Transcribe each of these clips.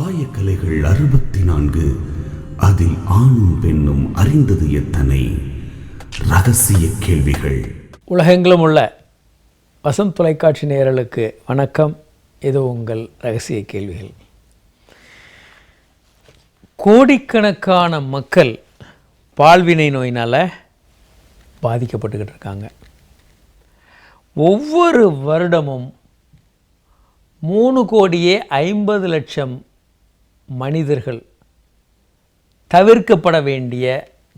ஆயக்கலைகள் 64 அதில் ஆணும் பெண்ணும் அறிந்தது எத்தனை ரகசிய கேள்விகள். உலகெங்கிலும் உள்ள வசந்த் தொலைக்காட்சி நேயர்களுக்கு வணக்கம். இது உங்கள் ரகசிய கேள்விகள். கோடிக்கணக்கான மக்கள் பால்வினை நோயினால் பாதிக்கப்பட்டுக்கிட்டு இருக்காங்க. ஒவ்வொரு வருடமும் 3,50,00,000 மனிதர்கள் தவிர்க்கப்பட வேண்டிய,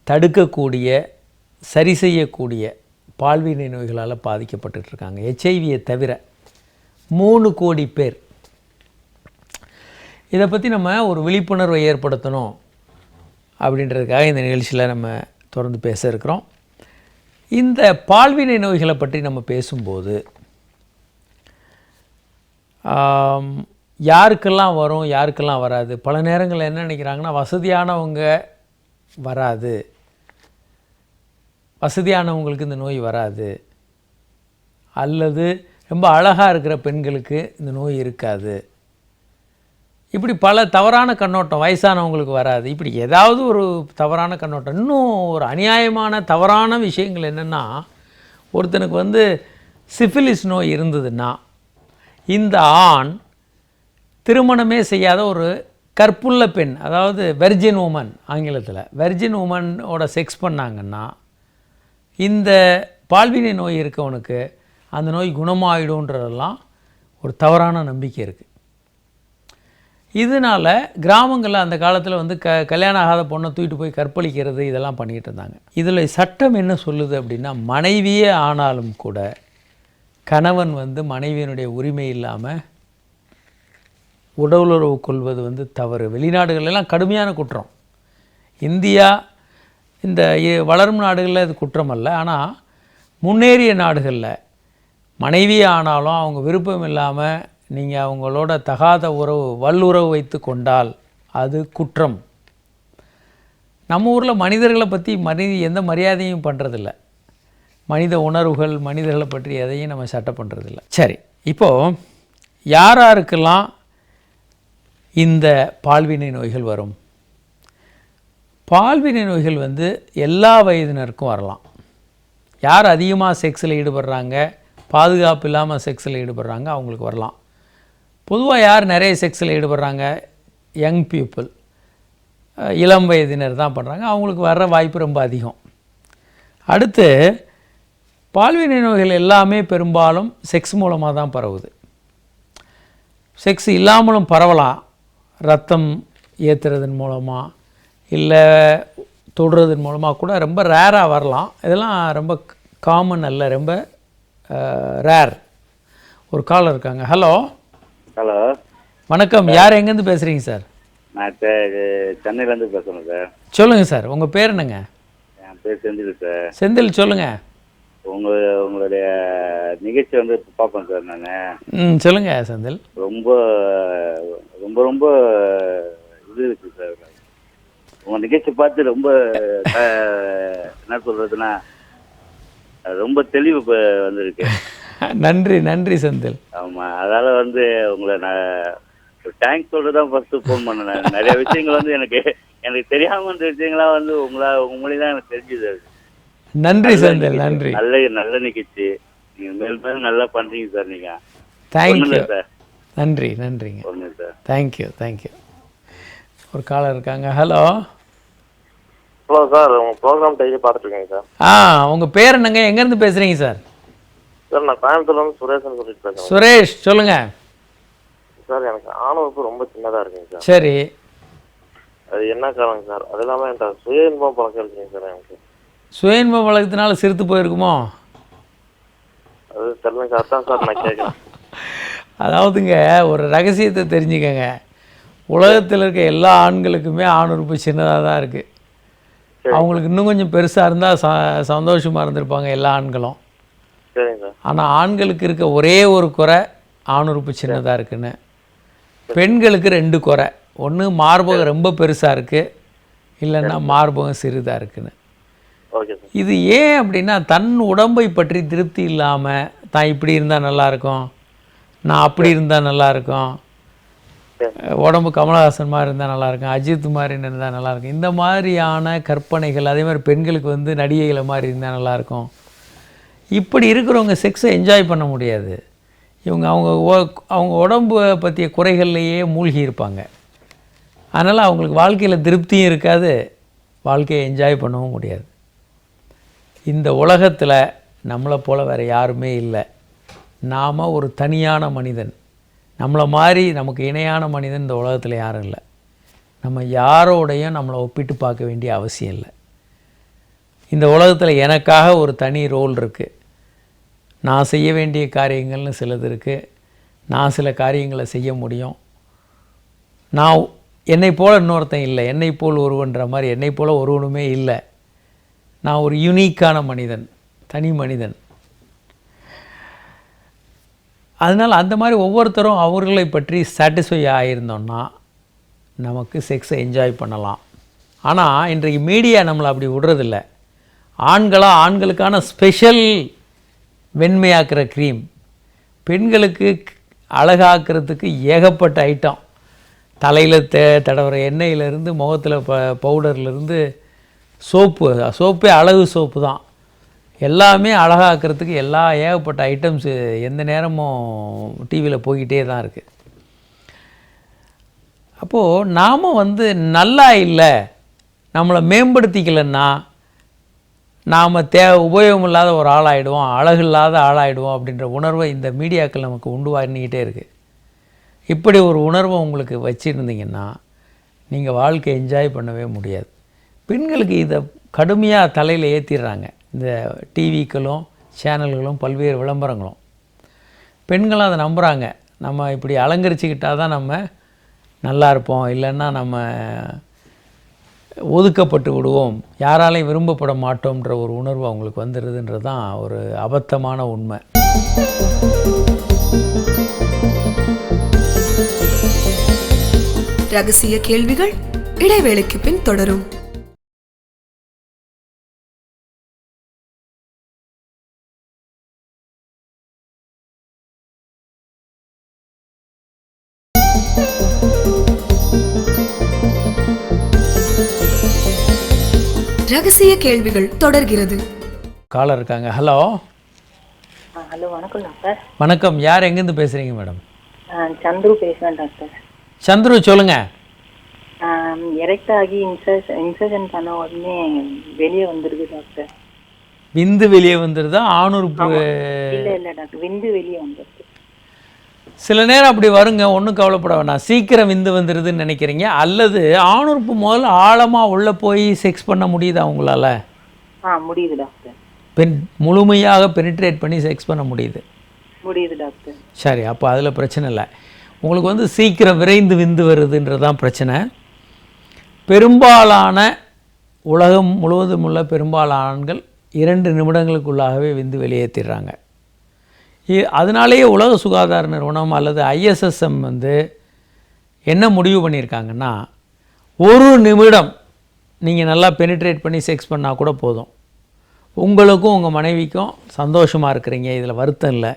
தடுக்கக்கூடிய, சரி செய்யக்கூடிய பால்வினை நோய்களால் பாதிக்கப்பட்டு இருக்காங்க. HIV தவிர 3 கோடி பேர். இதை பற்றி நம்ம ஒரு விழிப்புணர்வை ஏற்படுத்தணும் அப்படின்றதுக்காக இந்த நிகழ்ச்சியில் நம்ம தொடர்ந்து பேச இருக்கிறோம். இந்த பால்வினை நோய்களை பற்றி நம்ம பேசும்போது யாருக்கெல்லாம் வரும், யாருக்கெல்லாம் வராது. பல நேரங்களில் என்ன நினைக்கிறாங்கன்னா, வசதியானவங்க வராது, வசதியானவங்களுக்கு இந்த நோய் வராது, அல்லது ரொம்ப அழகாக இருக்கிற பெண்களுக்கு இந்த நோய் இருக்காது, இப்படி பல தவறான கண்ணோட்டம். வயசானவங்களுக்கு வராது, இப்படி ஏதாவது ஒரு தவறான கண்ணோட்டம். இன்னும் ஒரு அநியாயமான தவறான விஷயங்கள் என்னென்னா, ஒருத்தனுக்கு சிஃபிலிஸ் நோய் இருந்ததுன்னா இந்த ஆண் திருமணமே செய்யாத ஒரு கற்புள்ள பெண், அதாவது வெர்ஜின் உமன், ஆங்கிலத்தில் வெர்ஜின் உமனோட செக்ஸ் பண்ணாங்கன்னா இந்த பால்வினை நோய் இருக்கவனுக்கு அந்த நோய் குணமாயிடும்ன்றதெல்லாம் ஒரு தவறான நம்பிக்கை இருக்குது. இதனால் கிராமங்களில் அந்த காலத்தில் கல்யாணம் ஆகாத பொண்ணை தூக்கிட்டு போய் கற்பழிக்கிறது இதெல்லாம் பண்ணிகிட்டு இருந்தாங்க. இதில் சட்டம் என்ன சொல்லுது அப்படின்னா, மனைவியே ஆனாலும் கூட கணவன் மனைவியினுடைய உரிமை இல்லாமல் உடலுறவு கொள்வது தவறு. வெளிநாடுகளெல்லாம் கடுமையான குற்றம். இந்தியா இந்த வளரும் நாடுகளில் இது குற்றம் அல்ல. ஆனால் முன்னேறிய நாடுகளில் மனைவியே ஆனாலும் அவங்க விருப்பம் இல்லாமல் நீங்கள் அவங்களோட தகாத உறவு, வல்லுறவு வைத்து கொண்டால் அது குற்றம். நம்ம ஊரில் மனிதர்களை பற்றி எந்த மரியாதையும் பண்ணுறதில்ல. மனித உணர்வுகள், மனிதர்களை பற்றி எதையும் நம்ம சட்டம் பண்ணுறதில்ல. சரி, இப்போது யாருக்கெல்லாம் இந்த பால்வினை நோய்கள் வரும்? பால்வினை நோய்கள் எல்லா வயதினருக்கும் வரலாம். யார் அதிகமாக செக்ஸில் ஈடுபடுறாங்க, பாதுகாப்பு இல்லாமல் செக்ஸில் ஈடுபடுறாங்க, அவங்களுக்கு வரலாம். பொதுவாக யார் நிறைய செக்ஸில் ஈடுபடுறாங்க? யங் பீப்புள், இளம் வயதினர் தான் பண்ணுறாங்க. அவங்களுக்கு வர்ற வாய்ப்பு ரொம்ப அதிகம். அடுத்து பால்வினை நோய்கள் எல்லாமே பெரும்பாலும் செக்ஸ் மூலமாக தான் பரவுது. செக்ஸ் இல்லாமலும் பரவலாம். ரத்தம் ஏற்றுறதன் மூலமாக, இல்லை தொடுறதன் மூலமாக கூட ரொம்ப ரேராக வரலாம். இதெல்லாம் ரொம்ப காமன் அல்ல, ரொம்ப ரேர். ஒரு கால் இருக்காங்க. ஹலோ. ஹலோ, வணக்கம். யார் எங்கேருந்து பேசுகிறீங்க சார்? நான் சென்னையிலேருந்து பேசுகிறேன் சார். சொல்லுங்கள் சார், உங்கள் பேர் என்னங்க? என் பேர் செந்தில் சார். செந்தில், சொல்லுங்கள். உங்களுடைய நிகழ்ச்சி பார்ப்பேன் சார் நான். சொல்லுங்கள் செந்தில். ரொம்ப ரொம்ப ரொம்ப இது இருக்குது சார். உங்கள் நிகழ்ச்சி பார்த்து ரொம்ப என்ன சொல்கிறதுன்னா ரொம்ப தெளிவு வந்திருக்கு. நன்றி நன்றி செந்தில். ஆமாம், அதால் உங்களை நான் தேங்க்ஸ் சொல்கிறது தான் ஃபஸ்ட்டு ஃபோன் பண்ணேன். நிறைய விஷயங்கள் எனக்கு தெரியாமல் இருந்த விஷயங்களாம் உங்கள் மொழி தான் எனக்கு தெரிஞ்சுது. நன்றி செந்தில், நன்றி. நல்ல நிகழ்ச்சி. நீங்கள் மேலும் நல்லா பண்ணுறீங்க சார். நீங்கள் தேங்க்யூ சார். நன்றி நன்றிங்க. ஒன்று சார். Thank you thank you. ஒரு காலர் இருக்காங்க. ஹலோ. ஹலோ சார், உங்கள் ப்ரோக்ராம் டெய்லி பார்த்துட்ருக்கேங்க சார். உங்கள் பேர் என்னங்க, எங்கேருந்து பேசுகிறீங்க சார்? சார், நான் கோயம்புத்தூர்லேருந்து சுரேஷ்னு சொல்லிட்டு பேசுகிறேன். சுரேஷ், சொல்லுங்கள் சார். எனக்கு ஆணவப்பு ரொம்ப சின்னதாக இருக்குங்க சார். சரி, அது என்ன காரணங்க சார்? அது இல்லாமல் என்கிட்ட சுய இன்பம் பழக்கம் இருக்குங்க சார். எனக்கு சுய இன்பம் பழக்கத்தினால சிரித்து போயிருக்குமோ? அது தெரியல சார், தான் சார் நான் கேட்குறேன். அதாவதுங்க, ஒரு ரகசியத்தை தெரிஞ்சுக்கங்க. உலகத்தில் இருக்க எல்லா ஆண்களுக்குமே ஆணுறுப்பு சின்னதாக தான் இருக்குது. அவங்களுக்கு இன்னும் கொஞ்சம் பெருசாக இருந்தால் சந்தோஷமாக இருந்திருப்பாங்க எல்லா ஆண்களும். சரிங்க சார். ஆனால் ஆண்களுக்கு இருக்க ஒரே ஒரு குறை ஆணுறுப்பு சின்னதாக இருக்குன்னு. பெண்களுக்கு 2 குறை. ஒன்று மார்பகம் ரொம்ப பெருசாக இருக்குது, இல்லைன்னா மார்பகம் சிறிதாக இருக்குன்னு. இது ஏன் அப்படின்னா, தன் உடம்பை பற்றி திருப்தி இல்லாமல் தான் இப்படி இருந்தால் நல்லாயிருக்கும், நான் அப்படி இருந்தால் நல்லாயிருக்கும், உடம்பு கமலஹாசன் மாதிரி இருந்தால் நல்லாயிருக்கும், அஜித் மாதிரி இருந்தால் நல்லாயிருக்கும், இந்த மாதிரியான கற்பனைகள். அதே மாதிரி பெண்களுக்கு வந்து நடிகைகளை மாதிரி இருந்தால் நல்லாயிருக்கும். இப்படி இருக்கிறவங்க செக்ஸை என்ஜாய் பண்ண முடியாது. இவங்க அவங்க உடம்பு பற்றிய குறைகள்லையே மூழ்கி இருப்பாங்க. அதனால் அவங்களுக்கு வாழ்க்கையில் திருப்தியும் இருக்காது, வாழ்க்கையை என்ஜாய் பண்ணவும் முடியாது. இந்த உலகத்தில் நம்மளை போல் வேறு யாருமே இல்லை. நாம் ஒரு தனியான மனிதன். நம்மளை மாதிரி நமக்கு இணையான மனிதன் இந்த உலகத்தில் யாரும் இல்லை. நம்ம யாரோடையும் நம்மளை ஒப்பிட்டு பார்க்க வேண்டிய அவசியம் இல்லை. இந்த உலகத்தில் எனக்காக ஒரு தனி ரோல் இருக்குது. நான் செய்ய வேண்டிய காரியங்கள்னு சிலது இருக்குது. நான் சில காரியங்களை செய்ய முடியும். நான் என்னை போல் இன்னொருத்தன் இல்லை, என்னை போல் ஒருவன்ற மாதிரி என்னை போல் ஒருவனுமே இல்லை. நான் ஒரு யூனிக்கான மனிதன், தனி மனிதன். அதனால் அந்த மாதிரி ஒவ்வொருத்தரும் அவர்களை பற்றி சாட்டிஸ்ஃபை ஆகியிருந்தோன்னா நமக்கு செக்ஸை என்ஜாய் பண்ணலாம். ஆனால் இன்றைக்கு மீடியா நம்மளை அப்படி விடுறதில்ல. ஆண்களுக்கான ஸ்பெஷல் வெண்மையாக்குற க்ரீம், பெண்களுக்கு அழகாக்குறதுக்கு ஏகப்பட்ட ஐட்டம். தலையில் தடவுற எண்ணெயிலேருந்து முகத்தில் பவுடர்லேருந்து சோப்பே அழகு சோப்பு தான். எல்லாமே அழகாக்கிறதுக்கு ஏகப்பட்ட ஐட்டம்ஸு எந்த நேரமும் டிவியில் போய்கிட்டே தான் இருக்குது. அப்போது நாம் வந்து நல்லா இல்லை, நம்மளை மேம்படுத்திக்கலைன்னா நாம் உபயோகம் இல்லாத ஒரு ஆளாகிடுவோம், அழகு இல்லாத ஆளாகிடுவோம் அப்படின்ற உணர்வை இந்த மீடியாக்கள் நமக்கு உண்டு பண்ணிக்கிட்டே இருக்குது. இப்படி ஒரு உணர்வை உங்களுக்கு வச்சுருந்தீங்கன்னா நீங்கள் வாழ்க்கை என்ஜாய் பண்ணவே முடியாது. பெண்களுக்கு இதை கடுமையாக தலையில் ஏற்றிடுறாங்க இந்த டிவிக்களும் சேனல்களும் பல்வேறு விளம்பரங்களும். பெண்களும் அதை நம்புகிறாங்க. நம்ம இப்படி அலங்கரிச்சுக்கிட்டால் தான் நம்ம நல்லா இருப்போம், இல்லைன்னா நம்ம ஒதுக்கப்பட்டு விடுவோம், யாராலையும் விரும்பப்பட மாட்டோம்ன்ற ஒரு உணர்வு அவங்களுக்கு வந்துடுதுன்றது தான் ஒரு அபத்தமான உண்மை. ரகசிய கேள்விகள் இடைவேளைக்கு பின் தொடரும். ரகசிய கேள்விகள் தொடர்கிறது. காலர் இருக்காங்க. ஹலோ. ஹலோ, வணக்கம் டாக்டர். வணக்கம். யார் எங்கேருந்து பேசுகிறீங்க மேடம்? சந்துரு பேசுகிறேன் டாக்டர். சந்துரு சொல்லுங்கள். எரெக்ட் ஆகி இன்சர்ஜன் பண்ண உடனே வெளியே வந்துருது டாக்டர். விந்து வெளியே வந்துடுதா? ஆணுறுப்பு? இல்லை டாக்டர், விந்து வெளியே வந்துடுது. சில நேரம் அப்படி வருங்க, ஒன்றும் கவலைப்பட வேணாம். சீக்கிரம் விந்து வந்துடுதுன்னு நினைக்கிறீங்க, அல்லது ஆணுறுப்பு முதல்ல ஆழமாக உள்ளே போய் செக்ஸ் பண்ண முடியுதா உங்களால்? முடியுது டாக்டர். முழுமையாக பெனிட்ரேட் பண்ணி செக்ஸ் பண்ண முடியுது டாக்டர். சரி, அப்போ அதில் பிரச்சனை இல்லை. உங்களுக்கு வந்து சீக்கிரம் விரைந்து விந்து வருதுன்றதான் பிரச்சனை. பெரும்பாலான உலகம் முழுவதும் உள்ள பெரும்பாலான ஆண்கள் 2 நிமிடங்களுக்குள்ளாகவே விந்து வெளியேற்றிடுறாங்க. அதனாலேயே உலக சுகாதார நிறுவனம் அல்லது ISSM வந்து என்ன முடிவு பண்ணியிருக்காங்கன்னா, 1 நிமிடம் நீங்கள் நல்லா பெனிட்ரேட் பண்ணி செக்ஸ் பண்ணால் கூட போதும். உங்களுக்கும் உங்கள் மனைவிக்கும் சந்தோஷமாக இருக்கிறீங்க, இதில் வருத்தம் இல்லை,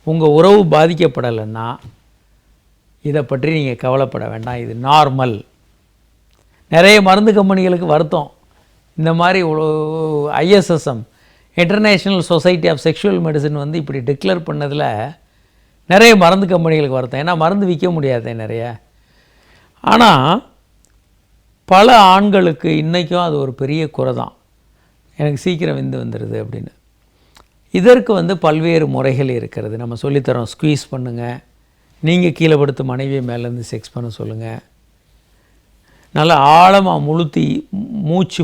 உங்கள் உறவு பாதிக்கப்படலைன்னா இதை பற்றி நீங்கள் கவலைப்பட வேண்டாம், இது நார்மல். நிறைய மருந்து கம்பெனிகளுக்கு வருத்தம். இந்த மாதிரி ISSM international society of sexual medicine வந்து இப்படி டிக்ளேர் பண்ணதில் நிறைய மருந்து கம்பெனிகளுக்கு வருத்தம். ஏன்னா மருந்து விற்க முடியாது நிறைய. ஆனால் பல ஆண்களுக்கு இன்றைக்கும் அது ஒரு பெரிய குறை தான், எனக்கு சீக்கிரம் விந்து வந்துடுது அப்படின்னு. இதற்கு வந்து பல்வேறு முறைகள் இருக்கிறது. நம்ம சொல்லித்தரோம். ஸ்குவீஸ் பண்ணுங்கள், நீங்கள் கீழே படுத்து மனைவியை மேலேருந்து செக்ஸ் பண்ண சொல்லுங்கள், நல்லா ஆழமாக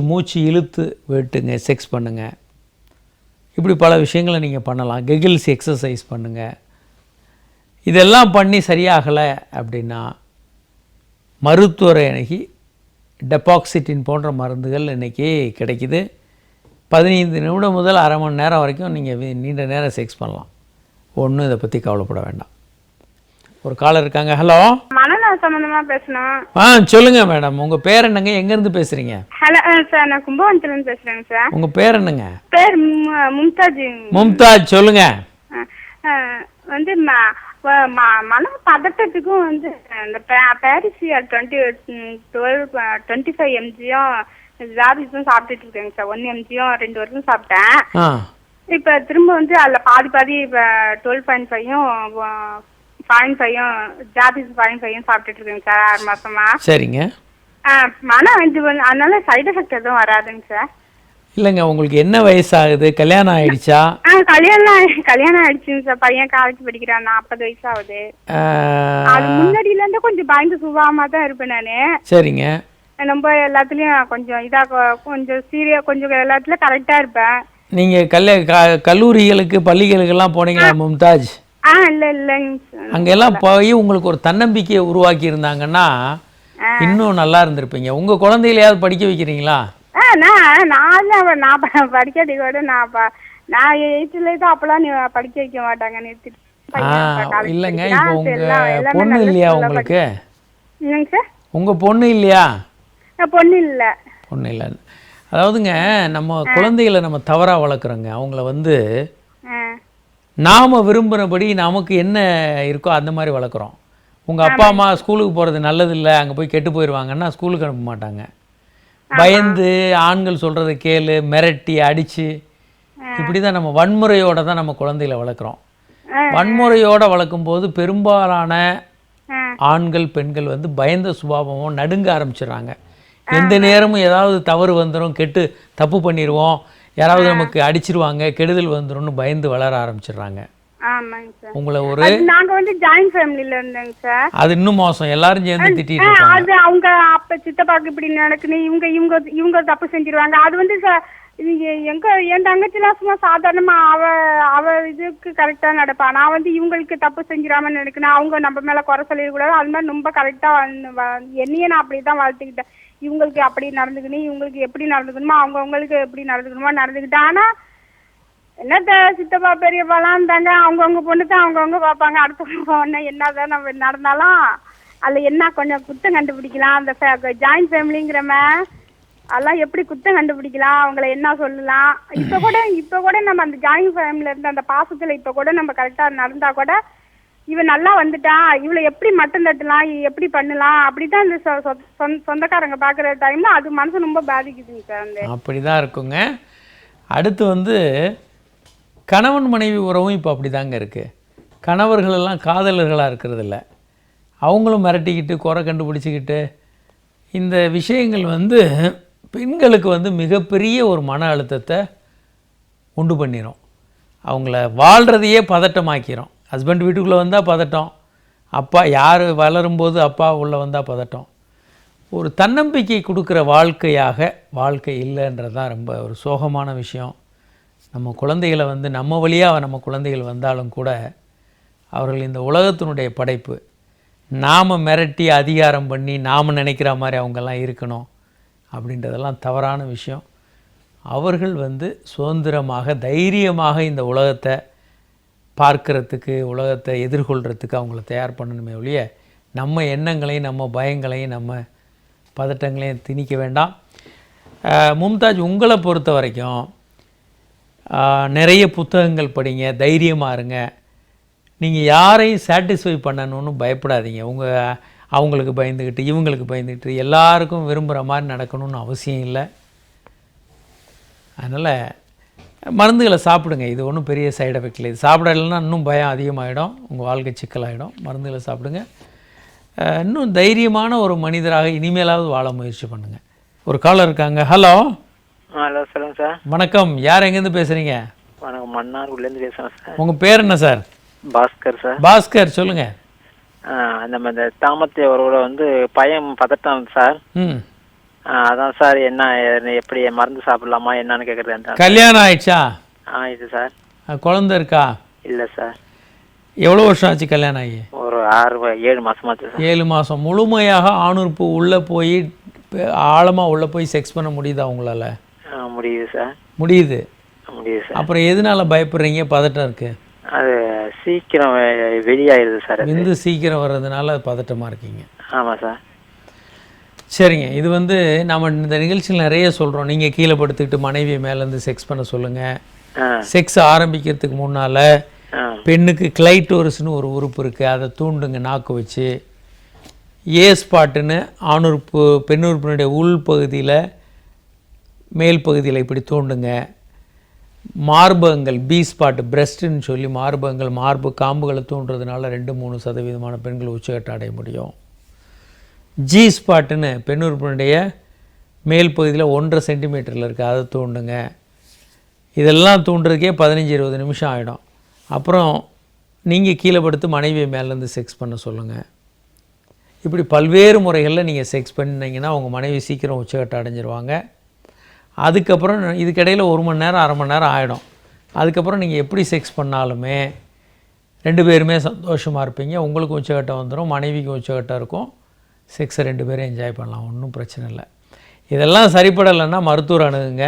மூச்சு இழுத்து வெட்டுங்க, செக்ஸ் பண்ணுங்கள். இப்படி பல விஷயங்களை நீங்கள் பண்ணலாம். கெகில்ஸ் எக்ஸசைஸ் பண்ணுங்கள். இதெல்லாம் பண்ணி சரியாகலை அப்படின்னா மருத்துவரை அணுகி டெபாக்சிட்டின் போன்ற மருந்துகள் இன்றைக்கி கிடைக்குது. 15 நிமிடம் முதல் அரை மணி நேரம் வரைக்கும் நீங்கள் நீண்ட நேரம் செக்ஸ் பண்ணலாம். ஒன்றும் இதை பற்றி கவலைப்பட வேண்டாம். ஒரு காலர் இருக்காங்க. ஹலோ. மனநல சம்பந்தமா பேசணும். சொல்லுங்க மேடம், உங்க பேர் என்னங்க, எங்க இருந்து பேசுறீங்க? ஹலோ சார், நான் கும்பகோணத்துல இருந்து பேசுறேங்க சார். உங்க பேர் என்னங்க? பேர் மும்தாஜ். மும்தாஜ், சொல்லுங்க. வந்து மன பதட்டத்துக்கும் வந்து இந்த பேரிசியா 25 mgயும் ஜாபிஸும் சாப்பிட்டுட்டு இருக்கேங்க சார். 1 mgயும் 2 வருஷம் சாப்பிட்டேன். இப்ப திரும்ப வந்து அதுல பாதி இப்ப 12.5யும் 0.5யும் ஜாபிஸ் 0.5யும் சாப்பிட்டுட்டு இருக்கேங்க சார் 6 மாசமா. சரிங்க. மனம் இது அதனால சைடு எஃபெக்ட் எதுவும் வராதுங்க சார்? இல்லைங்க, உங்களுக்கு என்ன வயசாகுது? கல்யாணம் ஆயிடுச்சா? கல்யாணம் ஆயிடுச்சுங்க சார். பையன் காலேஜ் படிக்கிறான். 40 வயசு ஆகுது. அது முன்னாடியில இருந்து கொஞ்சம் பயந்து சுபாவமா தான் இருப்பேன் நானு. சரிங்க. ரொம்ப எல்லாத்துலயும் கொஞ்சம் கொஞ்சம் கொஞ்சம் எல்லாத்துலயும் கரெக்டா இருப்பேன். நீங்க கல்லூரிகளுக்கு பள்ளிகளுக்கெல்லாம் போனீங்களா மும்தாஜ்? இல்லைங்க. அங்கெல்லாம் போய் உங்களுக்கு ஒரு தன்னம்பிக்கையை உருவாக்கி இருந்தாங்கன்னா இன்னும் நல்லா இருந்திருப்பீங்க. உங்க குழந்தைகளையாவது படிக்க வைக்கிறீங்களா? நான் படிக்காட்டி கூட நான் 8th தான் அப்பெல்லாம் படிக்க வைக்க மாட்டாங்க, நிறுத்திட்டு. இல்லைங்க, இப்போ உங்க பொண்ணு இல்லையா உங்களுக்கு? இல்லைங்க சார். உங்க பொண்ணு இல்லையா? பொண்ணு இல்லை. பொண்ணு இல்லை. அதாவதுங்க, நம்ம குழந்தைகளை நம்ம தவறாக வளர்க்குறோங்க. அவங்கள வந்து நாம் விரும்புகிறபடி நமக்கு என்ன இருக்கோ அந்த மாதிரி வளர்க்குறோம். உங்கள் அப்பா அம்மா ஸ்கூலுக்கு போகிறது நல்லதில்லை, அங்கே போய் கெட்டு போயிடுவாங்கன்னா ஸ்கூலுக்கு அனுப்ப மாட்டாங்க. பயந்து ஆண்கள் சொல்கிறத கேளு, மிரட்டி அடித்து, இப்படி தான் நம்ம வன்முறையோடு தான் நம்ம குழந்தைகளை வளர்க்குறோம். வன்முறையோடு வளர்க்கும்போது பெரும்பாலான ஆண்கள் பெண்கள் வந்து பயந்த சுபாவமும் நடுங்க ஆரம்பிச்சிடுறாங்க. எந்த நேரமும் ஏதாவது தவறு வந்துடும், கெட்டு தப்பு பண்ணிடுவோம், யாராவது நமக்கு அடிச்சிருவாங்க, கெடுதல் வந்துரும்னு பயந்து வளர ஆரம்பிச்சிடுறாங்க. உங்களை ஒரு நாங்க வந்து ஜாயிண்ட் ஃபேமிலில இருந்தேங்க சார். அது இன்னும் மோசம். எல்லாரும் சேர்ந்து திட்டிட்டு இருக்காங்க. அது அவங்க அப்ப சித்தப்பாக்கு இப்படி நடக்குன்னு இவங்க தப்பு செஞ்சிருவாங்க. அது வந்து என் தங்கச்சிலாம் சும்மா சாதாரணமா அவ இதுக்கு கரெக்டா நடப்பா. நான் வந்து இவங்களுக்கு தப்பு செஞ்சிடாம நினைக்கணும், அவங்க நம்ம மேல குறை சொல்லிடக்கூடாது. அது மாதிரி ரொம்ப கரெக்டா என்னையே நான் அப்படிதான் வளர்த்துக்கிட்டேன். இவங்களுக்கு அப்படி நடந்துக்கணும், இவங்களுக்கு எப்படி நடந்துக்கணுமோ அவங்களுக்கு எப்படி நடந்துக்கணுமோ நடந்துக்கிட்டேன். ஆனா என்னத்த சித்தப்பா பெரியப்பாலாம் இருந்தாங்க, அவங்கவுங்க பொண்ணு தான் அவங்கவுங்க பார்ப்பாங்க. அடுத்தவங்க பொண்ணு என்னதான் நம்ம நடந்தாலும் அதுல என்ன கொஞ்சம் குத்தம் கண்டுபிடிக்கலாம். அந்த ஜாயிண்ட் ஃபேமிலிங்கிறம அதெல்லாம் எப்படி குத்தம் கண்டுபிடிக்கலாம், அவங்கள என்ன சொல்லலாம். இப்ப கூட நம்ம அந்த ஜாயிண்ட் ஃபேமிலில இருந்த அந்த பாசத்துல இப்ப கூட நம்ம கரெக்டா நடந்தா கூட இவன் நல்லா வந்துட்டா, இவளை எப்படி மட்டம் தட்டலாம், எப்படி பண்ணலாம், அப்படிதான் இந்த சொந்தக்காரங்க பாக்குற டைம்ல அது மனசு ரொம்ப பாதிக்குதுங்க சார். அப்படிதான் இருக்குங்க. அடுத்து வந்து கணவன் மனைவி உறவும் இப்போ அப்படி தாங்க இருக்குது. கணவர்களெல்லாம் காதலர்களாக இருக்கிறது இல்லை, அவங்களும் மிரட்டிக்கிட்டு குறை கண்டுபிடிச்சிக்கிட்டு இந்த விஷயங்கள் வந்து பெண்களுக்கு வந்து மிகப்பெரிய ஒரு மன அழுத்தத்தை உண்டு பண்ணிடும். அவங்கள வாழ்கிறதையே பதட்டமாக்கிறோம். ஹஸ்பண்ட் வீட்டுக்குள்ளே வந்தால் பதட்டம், அப்பா யார் வளரும்போது அப்பா உள்ளே வந்தால் பதட்டம். ஒரு தன்னம்பிக்கை கொடுக்குற வாழ்க்கை இல்லைன்றது தான் ரொம்ப ஒரு சோகமான விஷயம். நம்ம குழந்தைகளை வந்து நம்ம வழியாக நம்ம குழந்தைகள் வந்தாலும் கூட அவர்கள் இந்த உலகத்தினுடைய படைப்பு. நாம் மிரட்டி அதிகாரம் பண்ணி நாம் நினைக்கிற மாதிரி அவங்கெல்லாம் இருக்கணும் அப்படின்றதெல்லாம் தவறான விஷயம். அவர்கள் வந்து சுதந்திரமாக தைரியமாக இந்த உலகத்தை பார்க்குறதுக்கு, உலகத்தை எதிர்கொள்கிறதுக்கு அவங்கள தயார் பண்ணணுமே ஒழிய நம்ம எண்ணங்களையும் நம்ம பயங்களையும் நம்ம பதட்டங்களையும் திணிக்க வேண்டாம். மும்தாஜ், உங்களை பொறுத்த வரைக்கும் நிறைய புத்தகங்கள் படிங்க, தைரியமாக இருங்க. நீங்கள் யாரையும் சாட்டிஸ்ஃபை பண்ணணும்னு பயப்படாதீங்க. அவங்களுக்கு பயந்துக்கிட்டு இவங்களுக்கு பயந்துக்கிட்டு எல்லாருக்கும் விரும்புகிற மாதிரி நடக்கணும்னு அவசியம் இல்லை. அதனால் மருந்துகளை சாப்பிடுங்க. இது ஒன்றும் பெரிய சைடு எஃபெக்ட் இல்லை. இது சாப்பிடலைன்னா இன்னும் பயம் அதிகமாகிடும், உங்கள் வாழ்க்கை சிக்கலாகிடும். மருந்துகளை சாப்பிடுங்க. இன்னும் தைரியமான ஒரு மனிதராக இனிமேலாவது வாழ முயற்சி பண்ணுங்கள். ஒரு காலர் இருக்காங்க. ஹலோ. ஹலோ, சொல்லுங்க சார். வணக்கம். யார் எங்கேருந்து பேசுகிறீங்க? வணக்கம், மன்னார்குடிலேருந்து பேசுகிறேன் சார். உங்கள் பேர் என்ன சார்? பாஸ்கர் சார். பாஸ்கர், சொல்லுங்கள். நம்ம இந்த தாமத்திய உறவுல வந்து பையன் பதட்டம் சார். அதான் சார் என்ன எப்படி மருந்து சாப்பிடலாமா என்னன்னு கேட்குறது. கல்யாணம் ஆயிடுச்சா? ஆயிடுச்சு சார். குழந்தை இருக்கா? இல்லை சார். எவ்வளோ வருஷம் ஆச்சு கல்யாணம் ஆகி? ஒரு 6-7 மாதமாச்சு சார். 7 மாதம். முழுமையாக ஆணுறுப்பு உள்ளே போய் ஆழமாக உள்ளே போய் செக்ஸ் பண்ண முடியுதா உங்களால்? முடியுது சார். முடியுது சார். அப்புறம் எதனால பயப்படுறீங்க? பதட்டம் இருக்குது. அது சீக்கிரம் வெளியாயிருது சார். விந்து சீக்கிரம் வர்றதுனால பதட்டமாக இருக்கீங்க. ஆமாம் சார். சரிங்க. இது வந்து நம்ம இந்த நிகழ்ச்சியில் நிறைய சொல்கிறோம். நீங்கள் கீழே படுத்துக்கிட்டு மனைவியை மேலேருந்து செக்ஸ் பண்ண சொல்லுங்கள். செக்ஸ் ஆரம்பிக்கிறதுக்கு முன்னால் பெண்ணுக்கு கிளைட்டோரஸ்னு ஒரு உறுப்பு இருக்குது, அதை தூண்டுங்க நாக்கு வச்சு. ஏ ஸ்பாட்டுன்னு ஆணுறுப்பு பெண்ணுறுப்பினுடைய உள் பகுதியில் மேல் பகுதியில் இப்படி தூண்டுங்க. மார்பகங்கள் பி ஸ்பாட் பிரெஸ்ட்டுன்னு சொல்லி மார்பகங்கள் மார்பு காம்புகளை தூண்டுறதுனால 2-3% பெண்கள் உச்சக்கட்டம் அடைய முடியும். ஜி ஸ்பாட்டுன்னு பெண்ணுறுப்பினுடைய மேல் பகுதியில் 1.5 சென்டிமீட்டரில் இருக்குது, அதை தூண்டுங்க. இதெல்லாம் தூண்டுறதுக்கே 15-20 நிமிஷம் ஆகிடும். அப்புறம் நீங்கள் கீழே படுத்து மனைவியை மேலேருந்து செக்ஸ் பண்ண சொல்லுங்கள். இப்படி பல்வேறு முறைகளில் நீங்கள் செக்ஸ் பண்ணிங்கன்னா உங்கள் மனைவி சீக்கிரம் உச்சக்கட்டம் அடைஞ்சிருவாங்க. அதுக்கப்புறம் இதுக்கிடையில் 1 மணி நேரம் 1/2 மணி நேரம் ஆகிடும். அதுக்கப்புறம் நீங்கள் எப்படி செக்ஸ் பண்ணாலுமே 2 பேருமே சந்தோஷமாக இருப்பீங்க. உங்களுக்கும் உச்சக்கட்டம் வந்துடும், மனைவிக்கும் உச்சக்கட்டம் இருக்கும். செக்ஸை 2 பேரும் என்ஜாய் பண்ணலாம், ஒன்றும் பிரச்சனை இல்லை. இதெல்லாம் சரிப்படலைன்னா மருத்துவர் அணுகுங்க.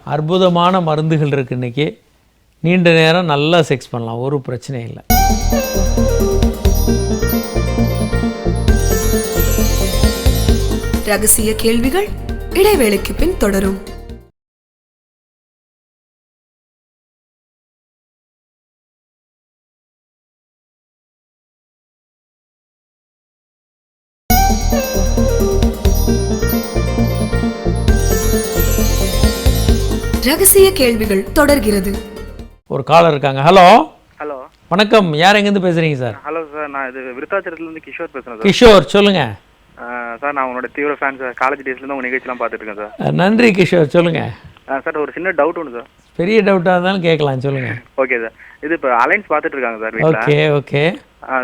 அற்புதமான மருந்துகள் இருக்குது இன்றைக்கி. நீண்ட நேரம் நல்லா செக்ஸ் பண்ணலாம், ஒரு பிரச்சனையும் இல்லை. ரகசிய கேள்விகள் இடைவேளைக்கு பின் தொடரும். ரகசிய கேள்விகள் தொடர்கிறது. ஒரு காலர் இருக்காங்க. ஹலோ. ஹலோ வணக்கம், யார் எங்கேருந்து பேசுகிறீங்க சார்? ஹலோ சார், நான் இது விருத்தாச்சலத்துலேருந்து கிஷோர் பேசுகிறேன் சார். கிஷோர் சொல்லுங்கள். சார் நான் உங்களோட தீவிர ஃபேன் சார். காலேஜ் டேஸ்லேருந்து உங்கள் நிகழ்ச்சிலாம் பார்த்துட்டு இருக்கேன் சார். நன்றி கிஷோர், சொல்லுங்கள். சார் ஒரு சின்ன டவுட் ஒன்று சார். பெரிய டவுட்டாக இருந்தாலும் கேட்கலாம், சொல்லுங்கள். ஓகே சார், இது இப்போ அலைன்ஸ் பார்த்துட்டு இருக்காங்க சார் வீட்டில். Okay okay.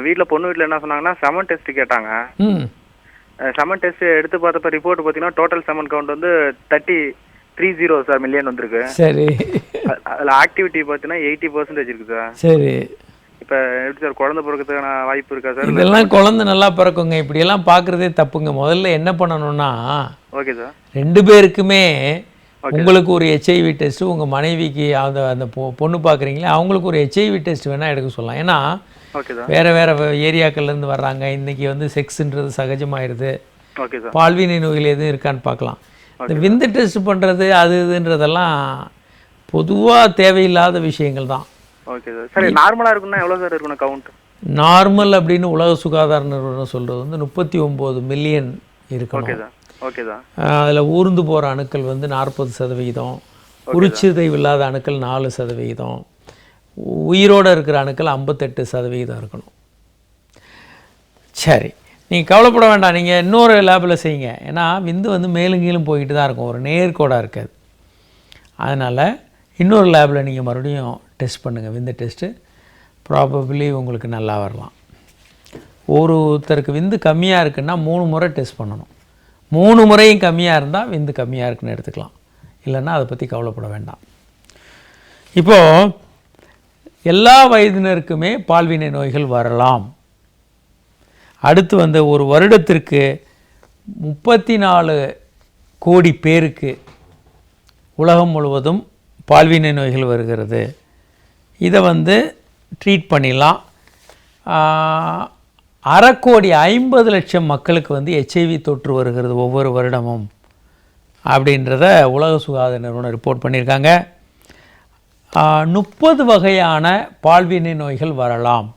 வீட்டில் பொண்ணு வீட்டில் என்ன சொன்னாங்கன்னா செமன் டெஸ்ட் கேட்டாங்க. செமன் டெஸ்ட் எடுத்து பார்த்தப்ப ரிப்போர்ட் பார்த்தீங்கன்னா டோட்டல் செமன் கவுண்ட் வந்து 30 சார் மில்லியன் வந்திருக்கு. சரி. அதில் ஆக்டிவிட்டி பார்த்தீங்கன்னா 80% இருக்குது சார். சரி. இப்போ எப்படி சார் குழந்தை பிறக்கிறதுக்கான வாய்ப்பு இருக்கா சார்? இதெல்லாம் குழந்தை நல்லா பிறக்குங்க. இப்படியெல்லாம் பார்க்குறதே தப்புங்க. முதல்ல என்ன பண்ணணும்னா, ஓகே சார், 2 பேருக்குமே உங்களுக்கு ஒரு ஹெச்ஐவி டெஸ்ட்டு, உங்கள் மனைவிக்கு அந்த பொண்ணு பார்க்குறீங்களே அவங்களுக்கு ஒரு ஹெச்ஐவி டெஸ்ட் வேணால் எடுக்க சொல்லலாம். ஏன்னா ஓகே சார், வேறு வேறு ஏரியாக்கள்லேருந்து வர்றாங்க. இன்றைக்கி வந்து செக்ஸுன்றது சகஜமாகிடுது. ஓகே சார், பால்வினை நோய்கள் எதுவும் இருக்கான்னு பார்க்கலாம். இந்த விந்து டெஸ்ட் பண்ணுறது அது இதுன்றதெல்லாம் பொதுவாக தேவையில்லாத விஷயங்கள் தான். Okay sir. சரி, நார்மலாக இருக்குன்னா எவ்வளோ சார் இருக்கணும் கவுண்ட்? நார்மல் அப்படின்னு உலக சுகாதார நிறுவனம் சொல்கிறது வந்து 39 மில்லியன் இருக்கணும். Okay sir, okay sir. அதில் ஊர்ந்து போகிற அணுக்கள் வந்து 40%, உரிச்சிதைவு இல்லாத அணுக்கள் 4%, உயிரோடு இருக்கிற அணுக்கள் 58% இருக்கணும். சரி, நீங்கள் கவலைப்பட வேண்டாம். நீங்கள் இன்னொரு லேபில் செய்யுங்க. ஏன்னா விந்து வந்து மேலும் கீழும் போய்கிட்டு தான் இருக்கும், ஒரு நேர்கோடாக இருக்காது. அதனால் இன்னொரு லேபில் நீங்கள் மறுபடியும் டெஸ்ட் பண்ணுங்கள். விந்து டெஸ்ட்டு ப்ராபபிளி உங்களுக்கு நல்லா வரலாம். ஒருத்தருக்கு விந்து கம்மியாக இருக்குன்னா 3 முறை டெஸ்ட் பண்ணணும். 3 முறையும் கம்மியாக இருந்தால் விந்து கம்மியாக இருக்குன்னு எடுத்துக்கலாம். இல்லைன்னா அதை பற்றி கவலைப்பட வேண்டாம். இப்போது எல்லா வயதினருக்குமே பால்வினை நோய்கள் வரலாம். அடுத்து வந்து ஒரு வருடத்திற்கு 34 கோடி பேருக்கு உலகம் முழுவதும் பால்வினை நோய்கள் வருகிறது. இதை வந்து ட்ரீட் பண்ணிடலாம். 1/2 கோடி 50 லட்சம் மக்களுக்கு வந்து ஹெச்ஐவி தொற்று வருகிறது ஒவ்வொரு வருடமும் அப்படின்றத உலக சுகாதார நிறுவனம் ரிப்போர்ட் பண்ணியிருக்காங்க. 30 வகையான பால்வினை நோய்கள் வரலாம்.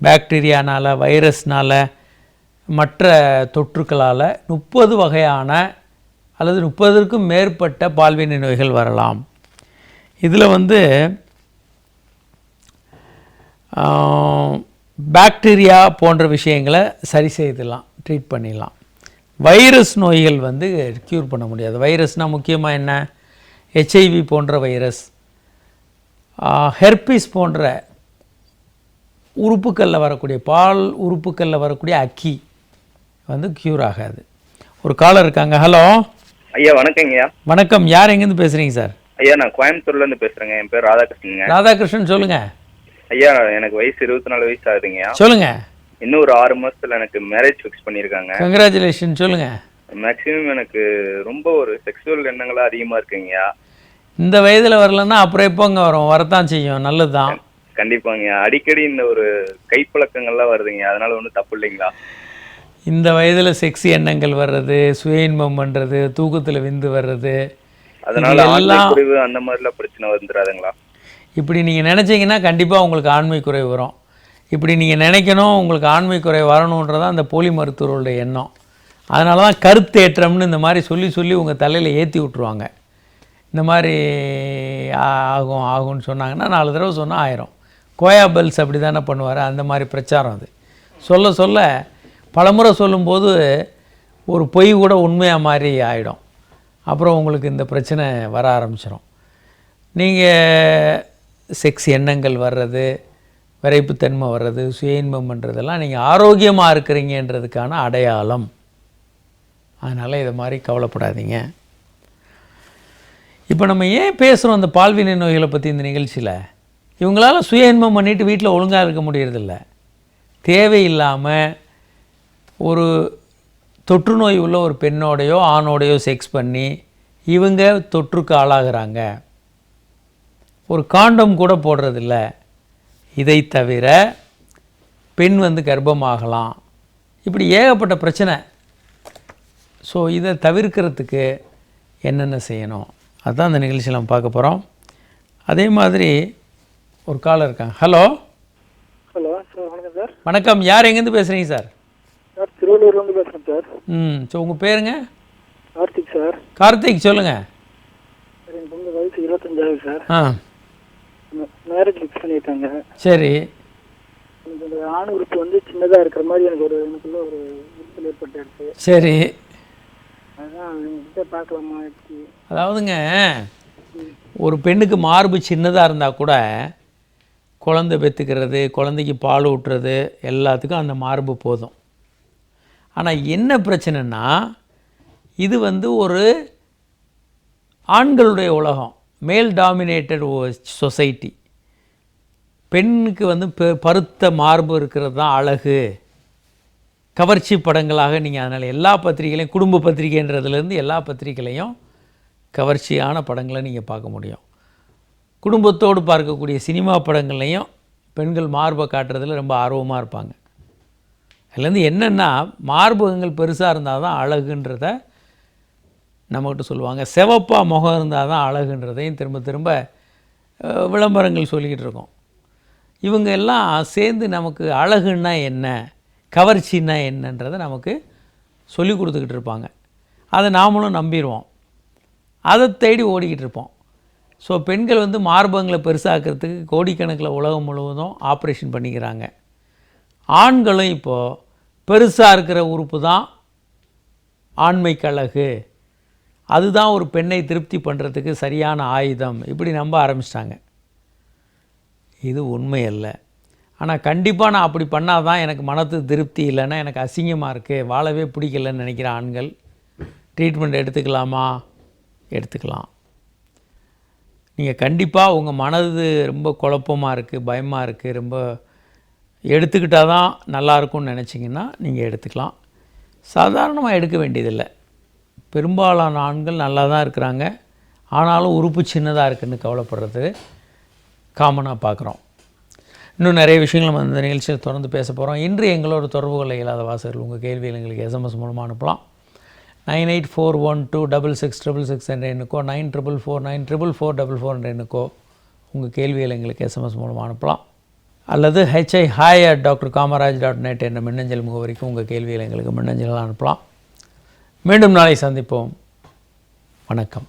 பாக்டீரியானால், வைரஸ்னால், மற்ற தொற்றுக்களால் 30 வகையான அல்லது 30க்கும் மேற்பட்ட பால்வினை நோய்கள் வரலாம். இதில் வந்து பாக்டீரியா போன்ற விஷயங்களை சரி செய்துடலாம், ட்ரீட் பண்ணிடலாம். வைரஸ் நோய்கள் வந்து க்யூர் பண்ண முடியாது. வைரஸ்னால் முக்கியமாக என்ன? ஹெச்ஐவி போன்ற வைரஸ், ஹெர்பிஸ் போன்ற உறுப்புக்களில் வரக்கூடிய பால் உறுப்புக்களில் வரக்கூடிய அக்கி வந்து க்யூர் ஆகாது. ஒரு காலர் இருக்காங்க. ஹலோ ஐயா, வணக்கங்கய்யா. வணக்கம், யார் எங்கேருந்து பேசுகிறீங்க சார்? ஐயா, நான் கோயம்புத்தூர்லேருந்து பேசுகிறேங்க. என் பேர் ராதாகிருஷ்ணனுங்க. ராதாகிருஷ்ணன், சொல்லுங்கள். ஐயா, எனக்கு வயசு 24 வயசு ஆகுதுங்கய்யா. சொல்லுங்கள். இன்னும் ஒரு 6 மாதத்தில் எனக்கு மேரேஜ் ஃபிக்ஸ் பண்ணியிருக்காங்க. கங்க்ராச்சுலேஷன், சொல்லுங்கள். மேக்ஸிமம் எனக்கு ரொம்ப ஒரு செக்ஸுவல் எண்ணங்களாக அதிகமாக இருக்குங்கய்யா. இந்த வயதில் வரலன்னா அப்புறம் எப்போங்க வரும்? வரத்தான் செய்யும், நல்லது தான். கண்டிப்பாங்கய்யா. அடிக்கடி இந்த ஒரு கைப்பழக்கங்கள்லாம் வருதுங்க, அதனால ஒன்றும் தப்பு இல்லைங்களா? இந்த வயதில் செக்ஸி எண்ணங்கள் வர்றது, சுய இன்பம் பண்ணுறது, தூக்கத்தில் விந்து வர்றது, அதனால எல்லாம் அந்த மாதிரிலாம் பிரச்சனை வந்துடாதுங்களா? இப்படி நீங்கள் நினச்சிங்கன்னா கண்டிப்பாக உங்களுக்கு ஆண்மை குறைவு வரும். இப்படி நீங்கள் நினைக்கணும் உங்களுக்கு ஆண்மை குறைவு வரணுன்றதான் அந்த போலி மருத்துவர்களுடைய எண்ணம். அதனால தான் கருத்தேற்றம்னு இந்த மாதிரி சொல்லி சொல்லி உங்கள் தலையில் ஏற்றி விட்ருவாங்க. இந்த மாதிரி ஆகும்னு சொன்னாங்கன்னா 4 தடவை சொன்னால் ஆயிரும். கோயா பெல்ஸ் அப்படி தானே பண்ணுவார், அந்த மாதிரி பிரச்சாரம் அது. சொல்ல சொல்ல பலமுறை சொல்லும்போது ஒரு பொய் கூட உண்மையாக மாதிரி ஆகிடும். அப்புறம் உங்களுக்கு இந்த பிரச்சனை வர ஆரம்பிச்சிடும். நீங்கள் செக்ஸ் எண்ணங்கள் வர்றது, விரைப்புத்தன்மை வர்றது, சுய இன்பம் பண்ணுறதெல்லாம் நீங்கள் ஆரோக்கியமாக இருக்கிறீங்கன்றதுக்கான அடையாளம். அதனால் இதை மாதிரி கவலைப்படாதீங்க. இப்போ நம்ம ஏன் பேசுகிறோம் அந்த பால்வினை நோய்களை பற்றி இந்த நிகழ்ச்சியில்? இவங்களால் சுய இன்பம் பண்ணிவிட்டு வீட்டில் ஒழுங்காக இருக்க முடியறதில்ல. தேவையில்லாமல் ஒரு தொற்று நோய் உள்ள ஒரு பெண்ணோடையோ ஆணோடையோ செக்ஸ் பண்ணி இவங்க தொற்றுக்கு ஆளாகிறாங்க. ஒரு காண்டம் கூட போடுறதில்ல. இதை தவிர பெண் கர்ப்பமாகலாம். இப்படி ஏகப்பட்ட பிரச்சனை. ஸோ இதை தவிர்க்கிறதுக்கு என்னென்ன செய்யணும் அதுதான் அந்த நிகழ்ச்சியில் நம்ம பார்க்க போகிறோம். அதே மாதிரி ஒரு காலர் இருக்காங்க. ஹலோ ஹலோ சார், வணக்கம் சார். வணக்கம். யார் எங்கேருந்து பேசுகிறீங்க சார்? சார் திருவள்ளூர்லேருந்து பேசுகிறேன் சார். ஸோ உங்கள் பேருங்க? கார்த்திக் சார். கார்த்திக், சொல்லுங்கள். சார் எனக்கு வயசு 25 சார். மேரேஜ் ஃபிக்ஸ் பண்ணியிருக்காங்க. சரி. எனக்கு அந்த ஆண் உறுப்பு சின்னதாக இருக்கிற மாதிரி எனக்குள்ள ஒரு உறுப்பு ஏற்பட்டு. சரி. அதான் பார்க்கலாமா? அதாவதுங்க, ஒரு பெண்ணுக்கு மார்பு சின்னதாக இருந்தால் கூட குழந்தை பெற்றுக்கிறது, குழந்தைக்கு பால் ஊட்டுறது எல்லாத்துக்கும் அந்த மார்பு போதும். ஆனால் என்ன பிரச்சனைன்னா, இது ஒரு ஆண்களுடைய உலகம், மேல் டாமினேட்டட் சொசைட்டி. பெண்ணுக்கு பருத்த மார்பு இருக்கிறது தான் அழகு, கவர்ச்சி படங்களாக நீங்கள் அதனால் எல்லா பத்திரிகைகளையும், குடும்ப பத்திரிகைன்றதுலேருந்து எல்லா பத்திரிகைகளையும் கவர்ச்சியான படங்களை நீங்கள் பார்க்க முடியும். குடும்பத்தோடு பார்க்கக்கூடிய சினிமா படங்கள்லையும் பெண்கள் மார்பை காட்டுறதுல ரொம்ப ஆர்வமாக இருப்பாங்க. அதுலேருந்து என்னென்னா, மார்பகங்கள் பெருசாக இருந்தால் தான் அழகுன்றத நம்மகிட்ட சொல்லுவாங்க. சிவப்பாக முகம் இருந்தால் தான் அழகுன்றதையும் திரும்ப திரும்ப விளம்பரங்கள் சொல்லிக்கிட்டு இருக்கோம். இவங்க எல்லாம் சேர்ந்து நமக்கு அழகுன்னா என்ன, கவர்ச்சின்னா என்னன்றதை நமக்கு சொல்லி கொடுத்துக்கிட்டு இருப்பாங்க. அதை நாமளும் நம்பிடுவோம், அதை தேடி ஓடிக்கிட்டு இருப்போம். ஸோ பெண்கள் மார்பகங்களை பெருசாக்கிறதுக்கு கோடிக்கணக்கில் உலகம் முழுவதும் ஆப்ரேஷன் பண்ணிக்கிறாங்க. ஆண்களும் இப்போது பெருசாக இருக்கிற உறுப்பு தான் ஆண்மைக்கு அழகு, அதுதான் ஒரு பெண்ணை திருப்தி பண்ணுறதுக்கு சரியான ஆயுதம், இப்படி நம்ப ஆரம்பிச்சிட்டாங்க. இது உண்மை அல்ல. ஆனால் கண்டிப்பாக நான் அப்படி பண்ணால் தான் எனக்கு மனத்துக்கு திருப்தி இல்லைன்னா எனக்கு அசிங்கமாக இருக்குது, வாழவே பிடிக்கலன்னு நினைக்கிற ஆண்கள் ட்ரீட்மெண்ட் எடுத்துக்கலாமா? எடுத்துக்கலாம். நீங்கள் கண்டிப்பாக உங்கள் மனது ரொம்ப குழப்பமாக இருக்குது, பயமாக இருக்குது, ரொம்ப எடுத்துக்கிட்டால் தான் நல்லாயிருக்கும்னு நினச்சிங்கன்னா நீங்கள் எடுத்துக்கலாம். சாதாரணமாக எடுக்க வேண்டியதில்லை. பெரும்பாலான ஆண்கள் நல்லா தான் இருக்கிறாங்க, ஆனாலும் உறுப்பு சின்னதாக இருக்குதுன்னு கவலைப்படுறது காமனாக பார்க்குறோம். இன்னும் நிறைய விஷயங்கள் நம்ம இந்த நிகழ்ச்சியில் தொடர்ந்து பேச போகிறோம். இன்று எங்களோட தொடர்புகளை இல்லாத வாசகர்கள் உங்கள் கேள்வியில் எங்களுக்கு SMS மூலமாக அனுப்பலாம். 9841266666 என்ற எண்ணுக்கோ 94494444 என்ற எண்ணுக்கோ உங்கள் கேள்வியில் எங்களுக்கு SMS மூலமாக அனுப்பலாம். அல்லது hi@drkamaraj.net என்ற மின்னஞ்சல் முகவரிக்கு உங்கள் கேள்வியில் எங்களுக்கு மின்னஞ்சல்கள் அனுப்பலாம். மீண்டும் நாளை சந்திப்போம். வணக்கம்.